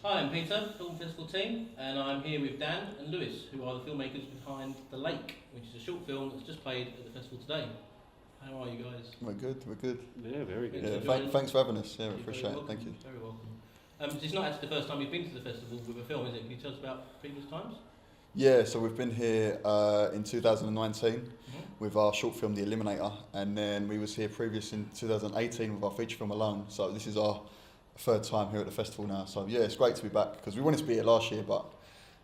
Hi, I'm Peter, Film Festival team, and I'm here with Dan and Lewis, who are the filmmakers behind The Lake, which is a short film that's just played at the festival today. How are you guys? We're good, we're good. Yeah, very good. Yeah, thanks for having us. Yeah, we You're appreciate very it. welcome, Thank you. Very welcome. It's not actually the first time you've been to the festival with a film, is it? Can you tell us about previous times? Yeah, so we've been here in 2019 with our short film The Eliminator, and then we was here previous in 2018 with our feature film Alone. So this is our third time here at the festival now. So yeah, it's great to be back because we wanted to be here last year, but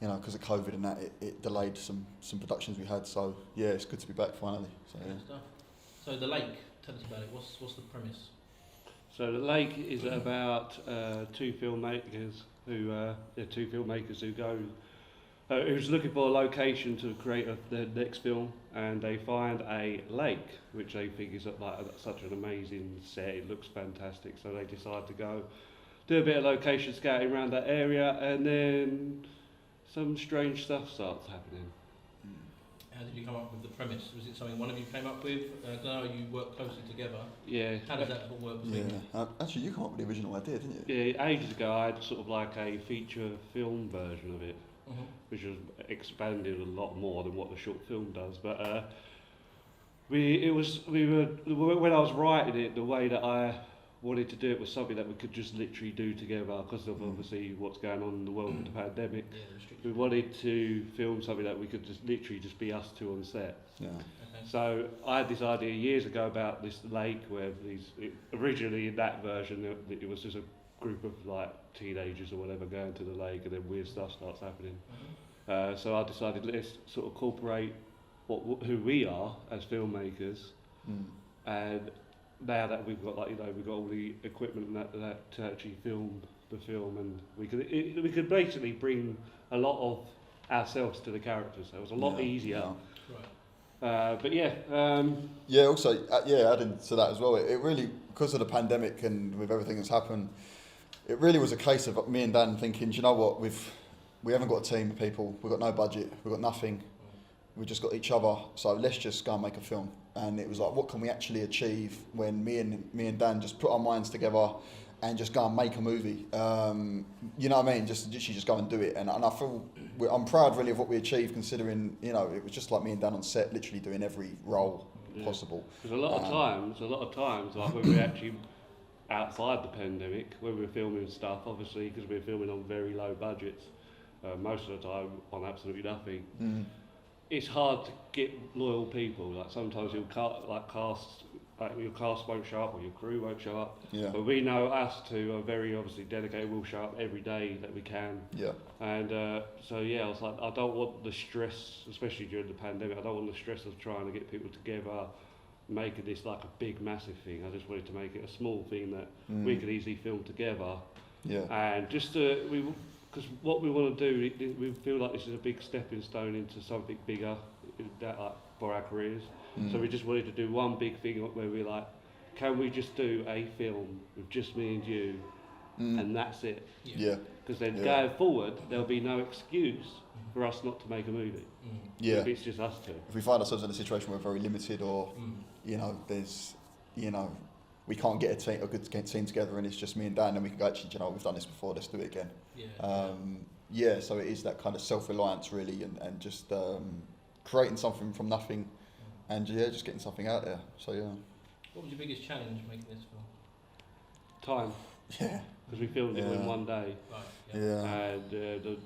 you know, because of COVID and that, it delayed some productions we had. So yeah, it's good to be back finally. So yeah. Good stuff. So The Lake, tell us about it. What's the premise? So The Lake is about two filmmakers who go who's looking for a location to create their next film, and they find a lake which they think is like such an amazing set. It looks fantastic, so they decide to go do a bit of location scouting around that area, and then some strange stuff starts happening. How did you come up with the premise? Was it something one of you came up with? I don't know, you work closely together. Yeah. How does that all work? Yeah. Actually, you came up with the original idea, didn't you? Yeah, ages ago I had sort of like a feature film version of it, which was expanded a lot more than what the short film does. But when I was writing it, the way that I wanted to do it was something that we could just literally do together because of obviously what's going on in the world with the pandemic. Yeah, We wanted to film something that we could just literally just be us two on set. Yeah. Okay. So I had this idea years ago about this lake where originally in that version it was just a group of like teenagers or whatever going to the lake, and then weird stuff starts happening. So I decided let's sort of incorporate who we are as filmmakers, and now that we've got we've got all the equipment and that to actually film the film, and we could basically bring a lot of ourselves to the characters. So it was a lot easier. Yeah. Right. But yeah. Yeah. Also, adding to that as well, it really, because of the pandemic and with everything that's happened, it really was a case of me and Dan thinking, do you know what, we haven't got a team of people, we've got no budget, we've got nothing, we've just got each other, so let's just go and make a film. And it was like, what can we actually achieve when me and Dan just put our minds together and just go and make a movie? You know what I mean? Just literally just go and do it. And I feel I'm proud really of what we achieved, considering it was just like me and Dan on set, literally doing every role possible. Because a lot of times, like when we're actually outside the pandemic, when we were filming stuff, obviously because we were filming on very low budgets, most of the time on absolutely nothing. It's hard to get loyal people. Like sometimes your cast won't show up or your crew won't show up. Yeah. But we know us two are very obviously dedicated. We'll show up every day that we can. Yeah. And so yeah, I was like, I don't want the stress, especially during the pandemic. I don't want the stress of trying to get people together, making this like a big massive thing. I just wanted to make it a small thing that we could easily film together. Yeah. And just because what we want to do, we feel like this is a big stepping stone into something bigger for our careers. So we just wanted to do one big thing where we're like, can we just do a film with just me and you, and that's it? Yeah. Because then going forward, there'll be no excuse for us not to make a movie. Yeah. If it's just us two. If we find ourselves in a situation where we're very limited, or there's we can't get a good team together and it's just me and Dan, then we can go, actually, we've done this before, let's do it again. Yeah. So it is that kind of self-reliance really, and just creating something from nothing, and just getting something out there. So yeah. What was your biggest challenge making this film? Time. Yeah. Because we filmed it in one day. Right. Yeah. And the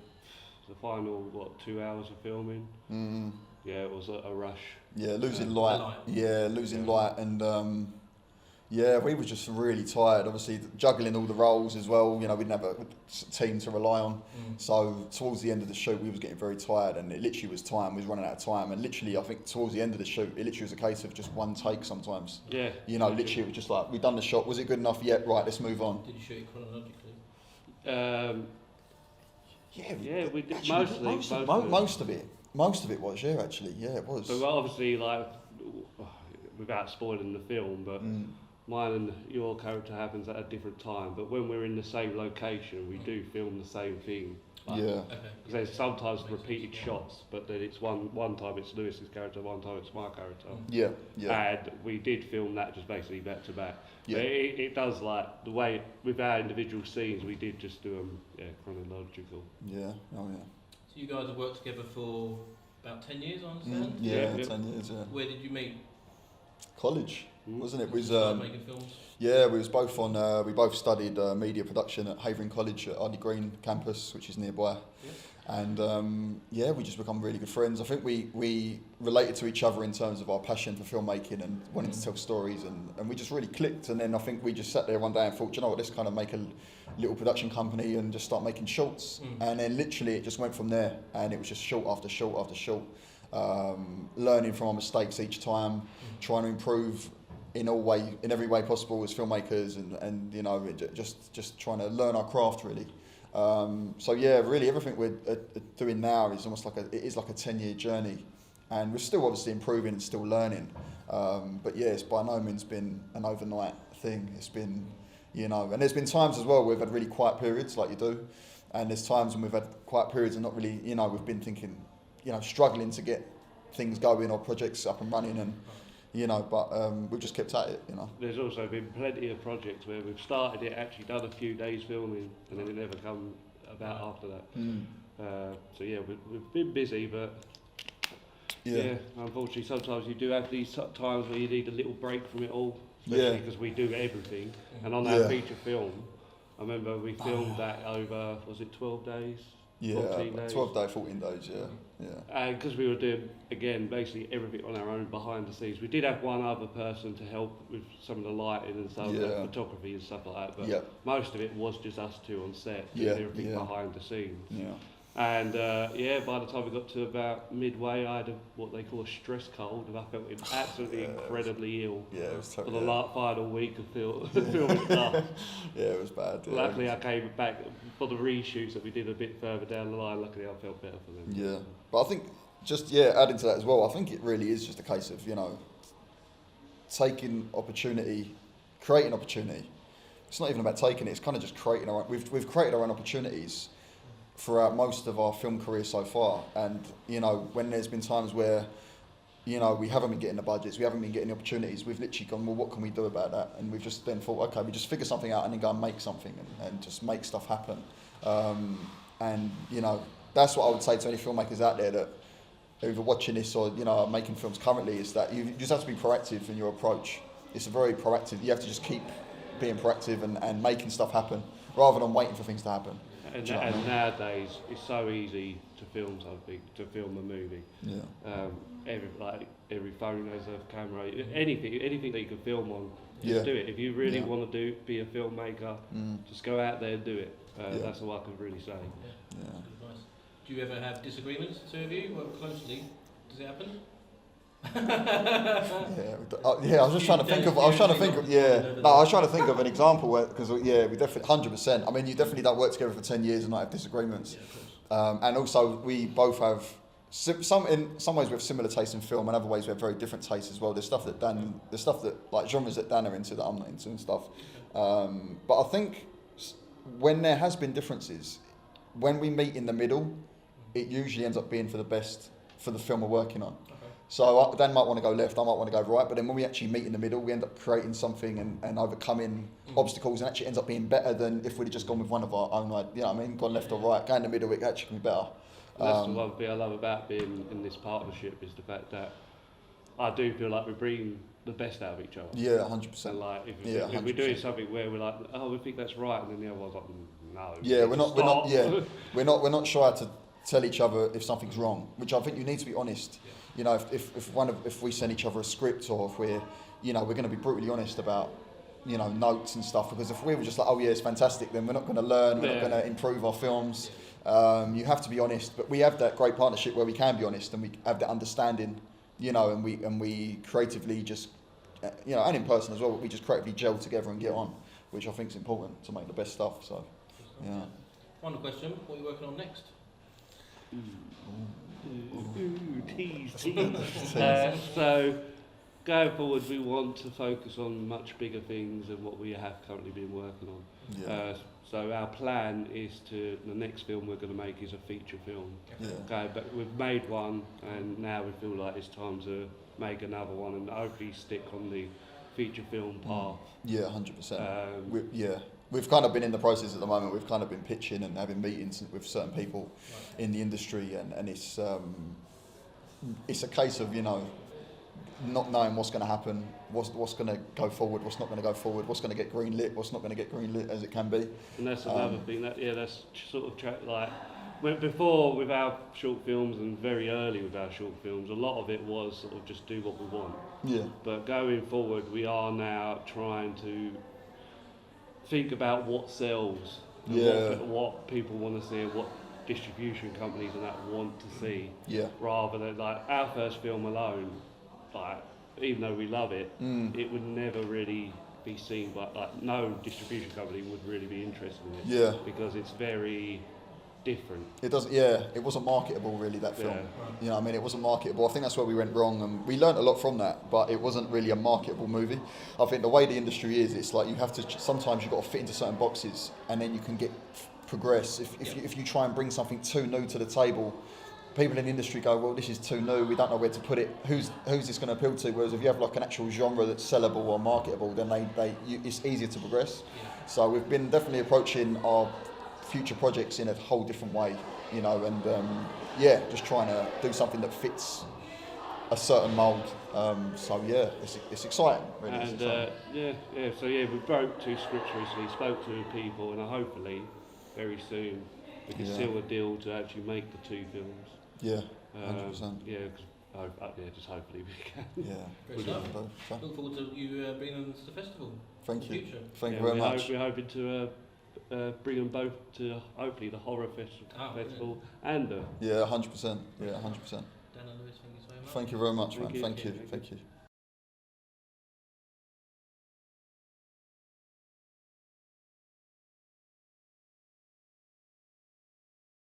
final 2 hours of filming. Yeah, it was a rush. Yeah, losing light. Yeah, losing light, and we were just really tired. Obviously, juggling all the roles as well. We didn't have a team to rely on. So towards the end of the shoot, we was getting very tired, and it literally was time. We was running out of time, and literally, I think towards the end of the shoot, it literally was a case of just one take sometimes. Yeah. Literally, it was just like, we'd done the shot. Was it good enough? Yeah, right. Let's move on. Did you shoot it chronologically? Yeah, we did actually, most of it. Most of it was, actually. Yeah, it was. But obviously, without spoiling the film, but mine and your character happens at a different time. But when we're in the same location, we do film the same thing Like, Yeah. Okay. there's sometimes repeated shots, but then it's one time it's Lewis's character, one time it's my character. Yeah, yeah, And we did film that just basically back to back. yeah. But it does, like, the way, with our individual scenes, we did just do them, chronological. Yeah, oh yeah. So you guys have worked together for about 10 years, I understand? Yeah, Yeah. 10 years, yeah. Where did you meet? College, wasn't it? It was, Started making films? yeah, we was both on, we both studied media production at Havering College at Ardley Green campus, which is nearby. Yeah. And yeah, we just become really good friends. I think we related to each other in terms of our passion for filmmaking and wanting to tell stories, and we just really clicked. And then I think we just sat there one day and thought, you know what, let's kind of make a little production company and just start making shorts. And then literally it just went from there, and it was just short after short after short. Learning from our mistakes each time, trying to improve in every way possible as filmmakers, and you know, just trying to learn our craft really. So yeah, really everything we're doing now is almost like it is like a 10-year journey, and we're still obviously improving and still learning. But yeah, it's by no means been an overnight thing. It's been, you know, and there's been times as well we've had really quiet periods like you do, and there's times when we've had quiet periods and not really, you know, we've been thinking, you know, struggling to get things going or projects up and running, and you know, but we've just kept at it, you know. There's also been plenty of projects where we've started it, actually done a few days filming, and then it never come about after that. So yeah, we've been busy, but yeah, unfortunately sometimes you do have these times where you need a little break from it all, especially because we do everything. And on our feature film, I remember we filmed that over, was it 12 days? Yeah, 14 days? 12 days, 14 days, yeah. And because we were doing, again, basically everything on our own behind the scenes. We did have one other person to help with some of the lighting and stuff, like photography and stuff like that, but most of it was just us two on set, doing everything behind the scenes. Yeah. And by the time we got to about midway, I had what they call a stress cold, and I felt absolutely incredibly ill for the final week of filming stuff. Yeah, it was bad. Yeah. Luckily, I came back for the reshoots that we did a bit further down the line. Luckily, I felt better for them. Yeah, but I think just adding to that as well, I think it really is just a case of, you know, taking opportunity, creating opportunity. It's not even about taking it; it's kind of just creating our own. We've created our own opportunities throughout most of our film career so far, and you know, when there's been times where, you know, we haven't been getting the budgets, we haven't been getting the opportunities, we've literally gone, well, what can we do about that? And we've just then thought, okay, we just figure something out and then go and make something and just make stuff happen. And you know, that's what I would say to any filmmakers out there that are either watching this or, you know, are making films currently, is that you just have to be proactive in your approach. It's a very proactive, you have to just keep being proactive and making stuff happen rather than waiting for things to happen. And nowadays, it's so easy to film something, to film a movie. Yeah. Every phone has a camera. Anything that you can film on, just do it. If you really want to be a filmmaker, just go out there and do it. That's all I can really say. Yeah. Nice. Do you ever have disagreements, the two of you? Work closely. Does it happen? I was just trying to think of. I was trying to think of an example where, because we definitely 100%. I mean, you definitely don't work together for 10 years and not have disagreements. Yeah, and also, we both have in some ways we have similar tastes in film, and other ways we have very different tastes as well. There's stuff that like genres that Dan are into that I'm not into and stuff. But I think when there has been differences, when we meet in the middle, it usually ends up being for the best for the film we're working on. So Dan might want to go left, I might want to go right, but then when we actually meet in the middle, we end up creating something and overcoming obstacles, and actually ends up being better than if we'd have just gone with one of our own, you know what I mean, gone left or right, go in the middle, it actually can be better. That's the one thing I love about being in this partnership, is the fact that I do feel like we're bringing the best out of each other. Yeah, 100%. And like, if we're doing something where we're like, oh, we think that's right, and then the other one's like, no. Yeah, we're not shy to tell each other if something's wrong, which I think you need to be honest. You know, if we send each other a script, or if we're going to be brutally honest about, you know, notes and stuff, because if we were just like, oh yeah, it's fantastic, then we're not going to learn, we're not going to improve our films. You have to be honest, but we have that great partnership where we can be honest and we have that understanding, you know, and we creatively just, you know, and in person as well, we just creatively gel together and get on, which I think is important to make the best stuff. So, yeah. Final question: what are you working on next? Tease. So, going forward, we want to focus on much bigger things than what we have currently been working on. So our plan is the next film we're going to make is a feature film. Yeah. Okay, but we've made one, and now we feel like it's time to make another one, and hopefully stick on the feature film path. Yeah, 100%. We've kind of been in the process at the moment. We've kind of been pitching and having meetings with certain people in the industry, and it's a case of, you know, not knowing what's going to happen, what's going to go forward, what's not going to go forward, what's going to get greenlit, what's not going to get greenlit as it can be. And that's another thing that's sort of like before with our short films and very early with our short films, a lot of it was sort of just do what we want. Yeah. But going forward, we are now trying to think about what sells, and what people want to see, and what distribution companies and that want to see. Yeah. Rather than like our first film alone, like even though we love it, it would never really be seen by like no distribution company would really be interested in it. Yeah. Because it's very different. It doesn't. Yeah, it wasn't marketable really, that film. You know what I mean? It wasn't marketable. I think that's where we went wrong, and we learned a lot from that. But it wasn't really a marketable movie. I think the way the industry is, it's like you have to. Sometimes you've got to fit into certain boxes, and then you can progress. If you try and bring something too new to the table, people in the industry go, well, this is too new. We don't know where to put it. Who's this going to appeal to? Whereas if you have like an actual genre that's sellable or marketable, then it's easier to progress. So we've been definitely approaching our future projects in a whole different way, you know, and just trying to do something that fits a certain mould. So yeah, it's exciting, really. And so we wrote 2 scripts recently, spoke to people, and hopefully very soon we can seal a deal to actually make the 2 films. Yeah, 100%. Just hopefully we can. Yeah, great stuff. Look forward to you bringing them to the festival. Thank you. Future. Thank you very much. We're hoping to bring them both to hopefully the horror festival and the... Yeah, 100%. Yeah, 100%. Dan and Lewis, thank you so much. Thank you very much, man. Thank you.